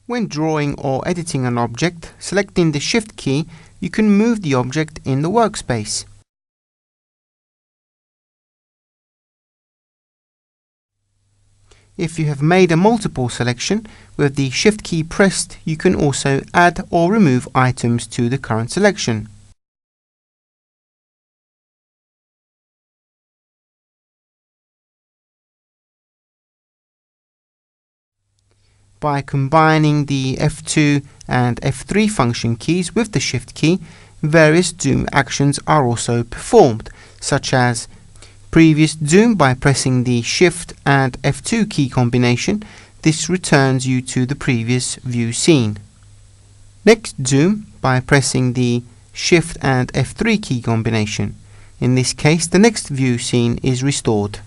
When drawing or editing an object, selecting the Shift key, you can move the object in the workspace. If you have made a multiple selection, with the Shift key pressed, you can also add or remove items to the current selection. By combining the F2 and F3 function keys with the Shift key, various zoom actions are also performed, such as previous zoom by pressing the Shift and F2 key combination. This returns you to the previous view scene. Next zoom by pressing the Shift and F3 key combination. In this case, the next view scene is restored.